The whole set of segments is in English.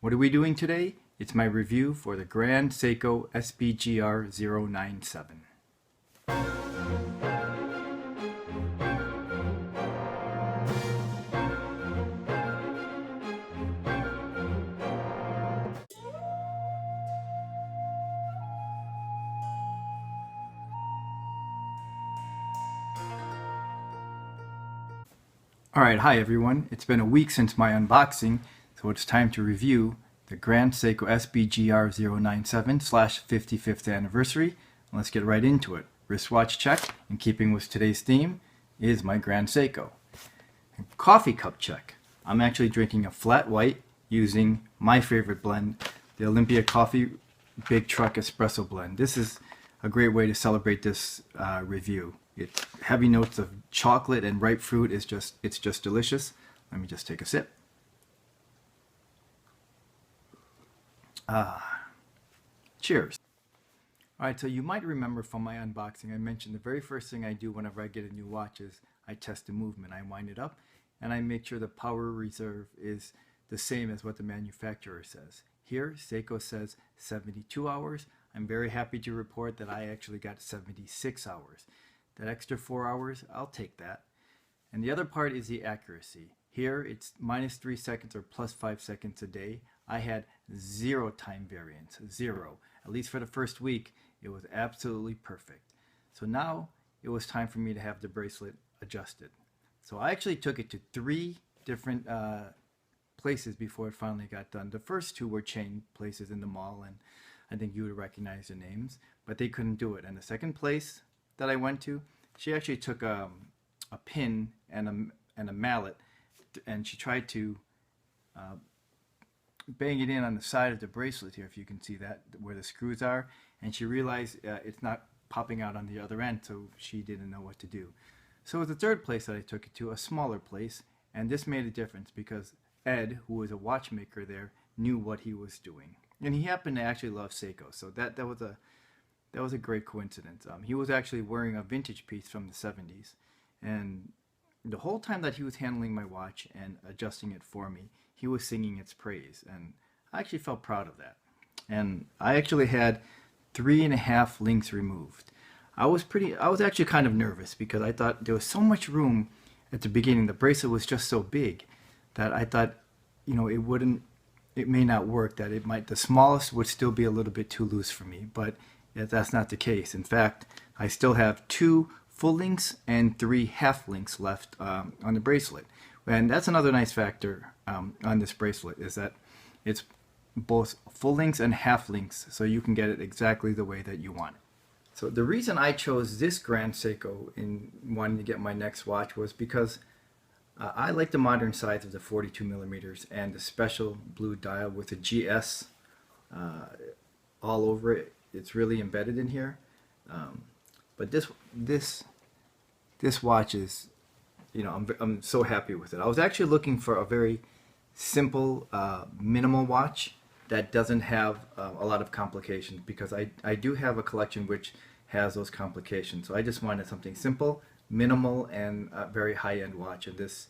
What are we doing today? It's my review for the Grand Seiko SBGR097. Alright, hi everyone. It's been a week since my unboxing, so it's time to review the Grand Seiko SBGR097 /55th anniversary. Let's get right into it. Wristwatch check, in keeping with today's theme, is my Grand Seiko. Coffee cup check. I'm actually drinking a flat white using my favorite blend, the Olympia Coffee Big Truck Espresso Blend. This is a great way to celebrate this review. It's heavy notes of chocolate and ripe fruit. It's just delicious. Let me just take a sip. Cheers. Alright, so you might remember from my unboxing, I mentioned the very first thing I do whenever I get a new watch is I test the movement. I wind it up and I make sure the power reserve is the same as what the manufacturer says. Here, Seiko says 72 hours. I'm very happy to report that I actually got 76 hours. That extra 4 hours, I'll take that. And the other part is the accuracy. Here it's -3 seconds or +5 seconds a day. I had 0 time variance, 0. At least for the first week, it was absolutely perfect. So now it was time for me to have the bracelet adjusted. So I actually took it to 3 different places before it finally got done. The first 2 were chain places in the mall, and I think you would recognize the names, but they couldn't do it. And the second place that I went to, she actually took a pin and a mallet, and she tried to bang it in on the side of the bracelet here, if you can see that, where the screws are, and she realized it's not popping out on the other end, so she didn't know what to do. So it was the third place that I took it to, a smaller place, and this made a difference because Ed, who was a watchmaker there, knew what he was doing. And he happened to actually love Seiko, so that was a great coincidence. He was actually wearing a vintage piece from the 70s, and the whole time that he was handling my watch and adjusting it for me, he was singing its praise, and I actually felt proud of that. And I actually had 3.5 links removed. I was actually kind of nervous because I thought there was so much room at the beginning. The bracelet was just so big that I thought, it may not work, that the smallest would still be a little bit too loose for me, but that's not the case. In fact, I still have 2 full links and 3 half links left on the bracelet. And that's another nice factor on this bracelet, is that it's both full links and half links, so you can get it exactly the way that you want it. So the reason I chose this Grand Seiko in wanting to get my next watch was because I like the modern size of the 42 millimeters and the special blue dial with the GS all over it. It's really embedded in here. But this watch is, I'm so happy with it. I was actually looking for a very simple, minimal watch that doesn't have a lot of complications, because I do have a collection which has those complications. So I just wanted something simple, minimal, and a very high-end watch, and this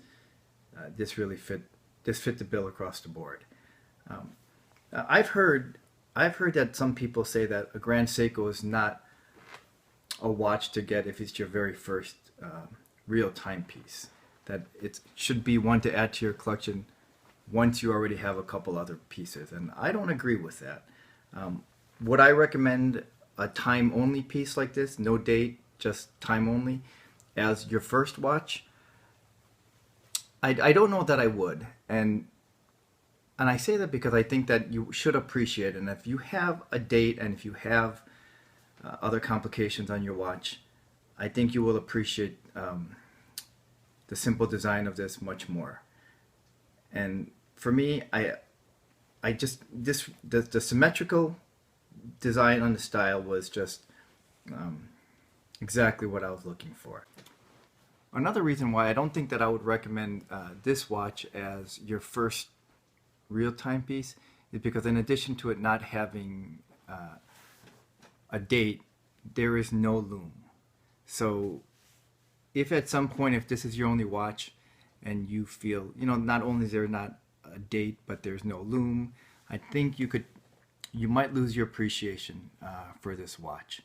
really fit the bill across the board. I've heard that some people say that a Grand Seiko is not a watch to get if it's your very first real timepiece. That it should be one to add to your collection once you already have a couple other pieces, and I don't agree with that. Would I recommend a time-only piece like this, no date, just time only, as your first watch? I don't know that I would, and I say that because I think that you should appreciate it. And if you have a date and if you have other complications on your watch, I think you will appreciate the simple design of this much more. And for me, the symmetrical design on the style was just exactly what I was looking for. Another reason why I don't think that I would recommend this watch as your first real timepiece is because, in addition to it not having a date, there is no loom. So if at some point, if this is your only watch and you feel, not only is there not a date, but there's no loom, I think you might lose your appreciation for this watch.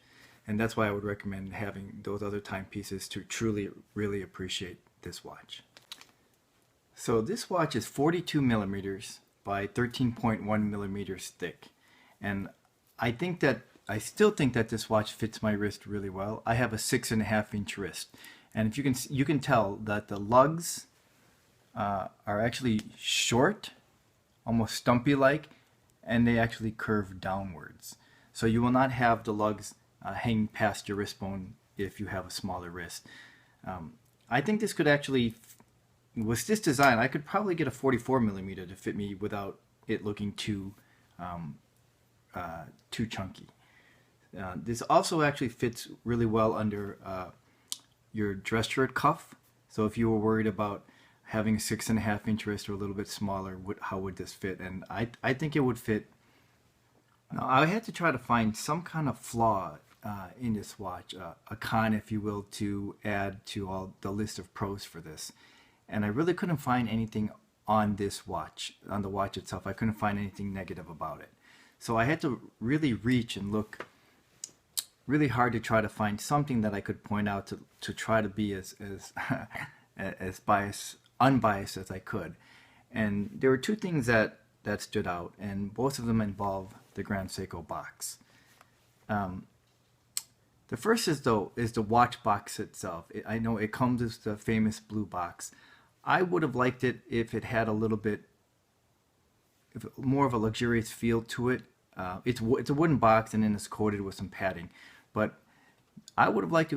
And that's why I would recommend having those other timepieces to truly, really appreciate this watch. So this watch is 42 millimeters by 13.1 millimeters thick. And I still think that this watch fits my wrist really well. I have a 6.5-inch wrist. And if you can tell that the lugs are actually short, almost stumpy-like, and they actually curve downwards. So you will not have the lugs hanging past your wrist bone if you have a smaller wrist. I think this could actually, with this design, I could probably get a 44 millimeter to fit me without it looking too chunky. This also actually fits really well under your dress shirt cuff. So if you were worried about having a 6.5-inch wrist or a little bit smaller, how would this fit? And I think it would fit. Now I had to try to find some kind of flaw in this watch, a con, if you will, to add to all the list of pros for this. And I really couldn't find anything on this watch, on the watch itself. I couldn't find anything negative about it. So I had to really reach and look really hard to try to find something that I could point out to try to be as unbiased as I could. And there were two things that stood out, and both of them involve the Grand Seiko box. The first is the watch box itself. I know it comes as the famous blue box. I would have liked it if it had a little bit more of a luxurious feel to it. It's a wooden box and then it's coated with some padding, but I would have liked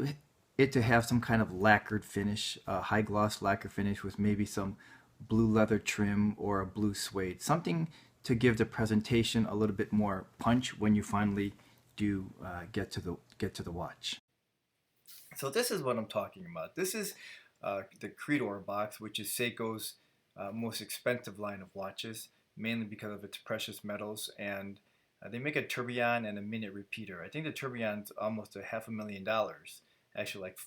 it to have some kind of lacquered finish, high gloss lacquer finish with maybe some blue leather trim or a blue suede, something to give the presentation a little bit more punch when you finally do get to the watch. So this is what I'm talking about. This is the Creedor box, which is Seiko's most expensive line of watches, mainly because of its precious metals, and they make a tourbillon and a minute repeater. I think the tourbillon's almost $500,000, actually like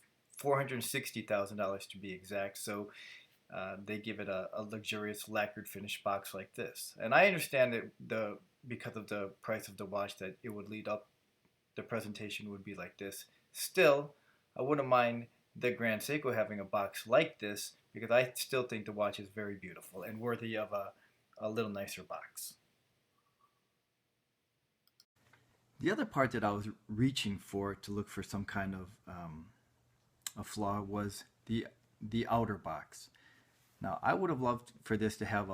$460,000 to be exact. So they give it a luxurious lacquered finish box like this. And I understand that because of the price of the watch that it would lead up, the presentation would be like this. Still, I wouldn't mind the Grand Seiko having a box like this, because I still think the watch is very beautiful and worthy of a little nicer box. The other part that I was reaching for to look for some kind of a flaw was the outer box. Now I would have loved for this to have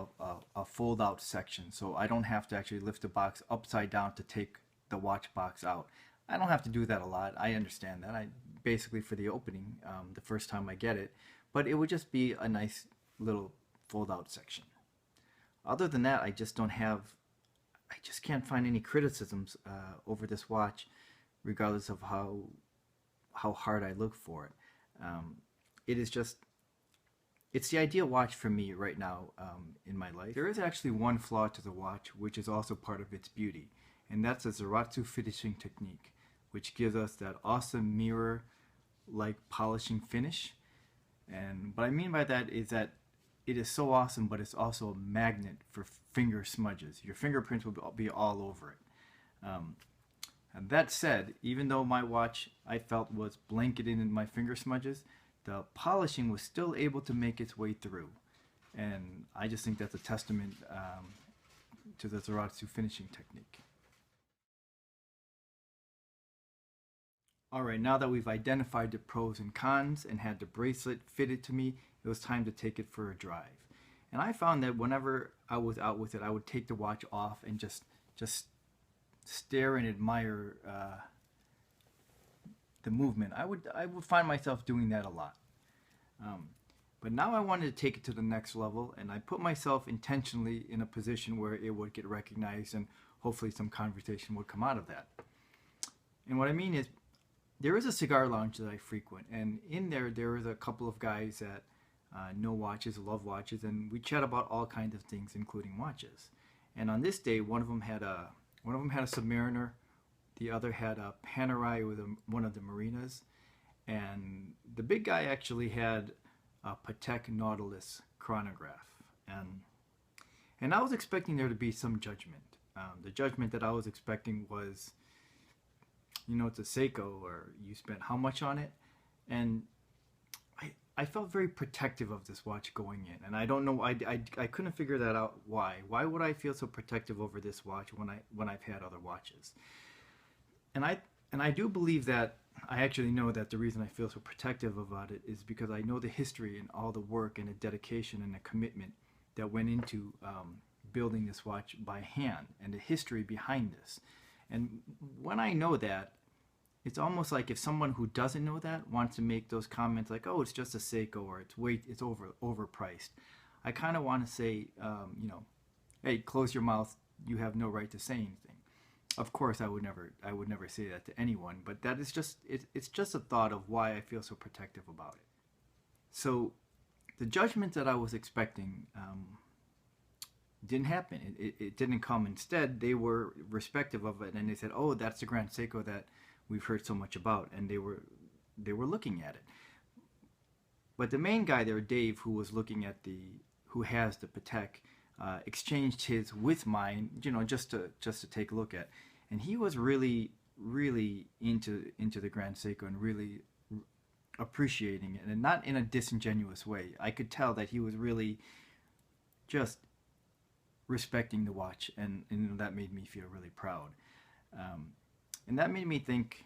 a fold out section, so I don't have to actually lift the box upside down to take the watch box out. I don't have to do that a lot. I understand that. I basically for the opening, the first time I get it, but it would just be a nice little fold out section. Other than that, I just can't find any criticisms over this watch, regardless of how hard I look for it. It's the ideal watch for me right now in my life. There is actually one flaw to the watch, which is also part of its beauty, and that's the Zaratsu finishing technique, which gives us that awesome mirror-like polishing finish. And what I mean by that is that it is so awesome, but it's also a magnet for finger smudges. Your fingerprints will be all over it. And that said, even though my watch I felt was blanketed in my finger smudges, the polishing was still able to make its way through. And I just think that's a testament to the Zaratsu finishing technique. Alright, now that we've identified the pros and cons and had the bracelet fitted to me, it was time to take it for a drive. And I found that whenever I was out with it, I would take the watch off and just stare and admire the movement. I would find myself doing that a lot. But now I wanted to take it to the next level, and I put myself intentionally in a position where it would get recognized and hopefully some conversation would come out of that. And what I mean is, there is a cigar lounge that I frequent, and in there is a couple of guys that know watches, love watches, and we chat about all kinds of things, including watches. And on this day, one of them had a Submariner, the other had a Panerai with one of the Marinas, and the big guy actually had a Patek Nautilus chronograph. And And I was expecting there to be some judgment. The judgment that I was expecting was, you know, it's a Seiko, or you spent how much on it? And I felt very protective of this watch going in, and I don't know, I couldn't figure that out. Why would I feel so protective over this watch when I've had other watches? And I do believe that I actually know that the reason I feel so protective about it is because I know the history and all the work and the dedication and the commitment that went into building this watch by hand, and the history behind this. And when I know that, it's almost like if someone who doesn't know that wants to make those comments like, oh, it's just a Seiko, or it's overpriced. I kind of want to say, you know, hey, close your mouth. You have no right to say anything. Of course, I would never say that to anyone, but that is just, it's just a thought of why I feel so protective about it. So the judgment that I was expecting didn't happen. It didn't come. Instead, they were respective of it, and they said, oh, that's the Grand Seiko that we've heard so much about, and they were looking at it. But the main guy there, Dave, who has the Patek, exchanged his with mine, you know, just to take a look at, and he was really into the Grand Seiko and really appreciating it, and not in a disingenuous way. I could tell that he was really just respecting the watch, and that made me feel really proud. And that made me think,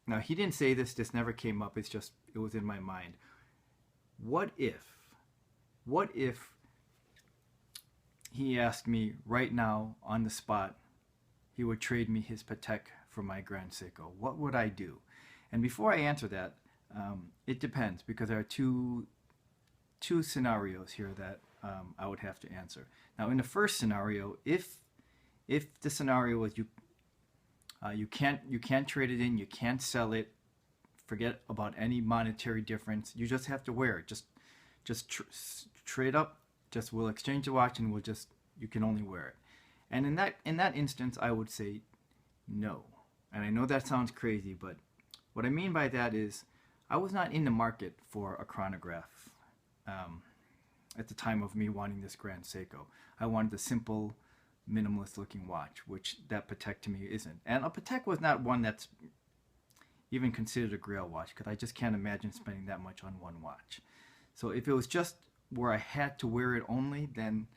now he didn't say this never came up, it was in my mind. What if he asked me right now on the spot, he would trade me his Patek for my Grand Seiko? What would I do? And before I answer that, it depends, because there are two scenarios here that I would have to answer. Now, in the first scenario, if the scenario was you can't trade it in, you can't sell it, forget about any monetary difference, you just have to wear it, just trade up, just we'll exchange the watch, and you can only wear it. And in that instance, I would say no. And I know that sounds crazy, but what I mean by that is I was not in the market for a chronograph at the time of me wanting this Grand Seiko. I wanted a simple, minimalist looking watch, which that Patek to me isn't. And a Patek was not one that's even considered a grail watch, because I just can't imagine spending that much on one watch. So if it was just where I had to wear it only, then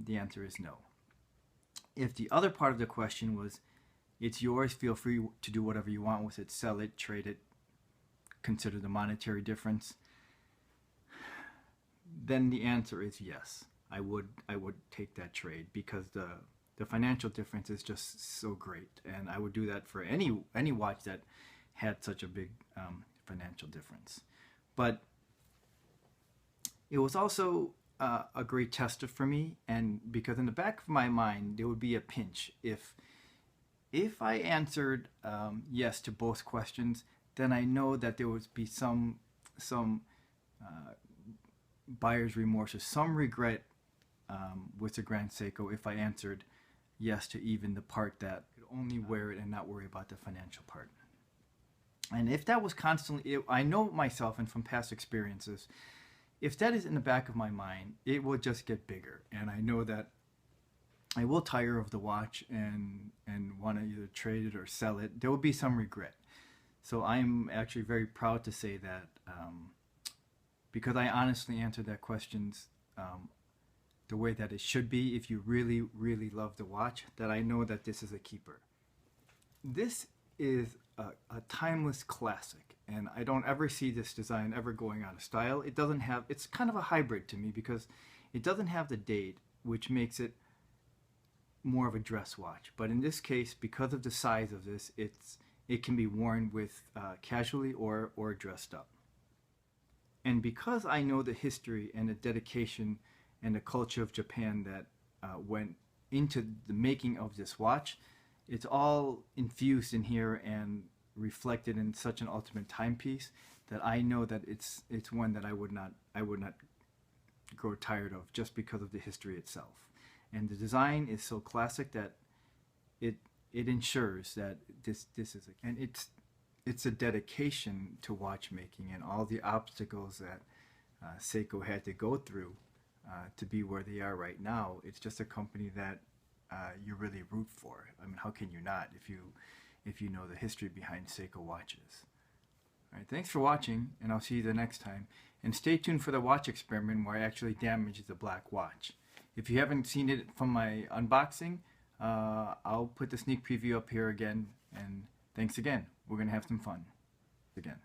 the answer is no. If the other part of the question was, it's yours, feel free to do whatever you want with it, sell it, trade it, consider the monetary difference, then the answer is yes. I would take that trade, because the financial difference is just so great, and I would do that for any watch that had such a big financial difference. But it was also a great tester for me, and because in the back of my mind there would be a pinch if I answered yes to both questions, then I know that there would be some buyer's remorse or some regret with the Grand Seiko if I answered yes to even the part that could only wear it and not worry about the financial part. And if that was constantly, I know myself and from past experiences, if that is in the back of my mind, it will just get bigger, and I know that I will tire of the watch and want to either trade it or sell it. There will be some regret. So I'm actually very proud to say that because I honestly answered that questions the way that it should be, if you really love the watch, that I know that this is a keeper. This is a timeless classic, and I don't ever see this design ever going out of style. It doesn't have, it's kind of a hybrid to me, because it doesn't have the date, which makes it more of a dress watch. But in this case, because of the size of this, it can be worn with casually or dressed up. And because I know the history and the dedication and the culture of Japan that went into the making of this watch, it's all infused in here and reflected in such an ultimate timepiece that I know that it's one that I would not grow tired of, just because of the history itself. And the design is so classic that it ensures that this is and it's a dedication to watchmaking, and all the obstacles that Seiko had to go through to be where they are right now. It's just a company that you really root for. I mean, how can you not if you know the history behind Seiko watches? All right, thanks for watching, and I'll see you the next time. And stay tuned for the watch experiment where I actually damage the black watch. If you haven't seen it from my unboxing, I'll put the sneak preview up here again. And thanks again. We're going to have some fun again.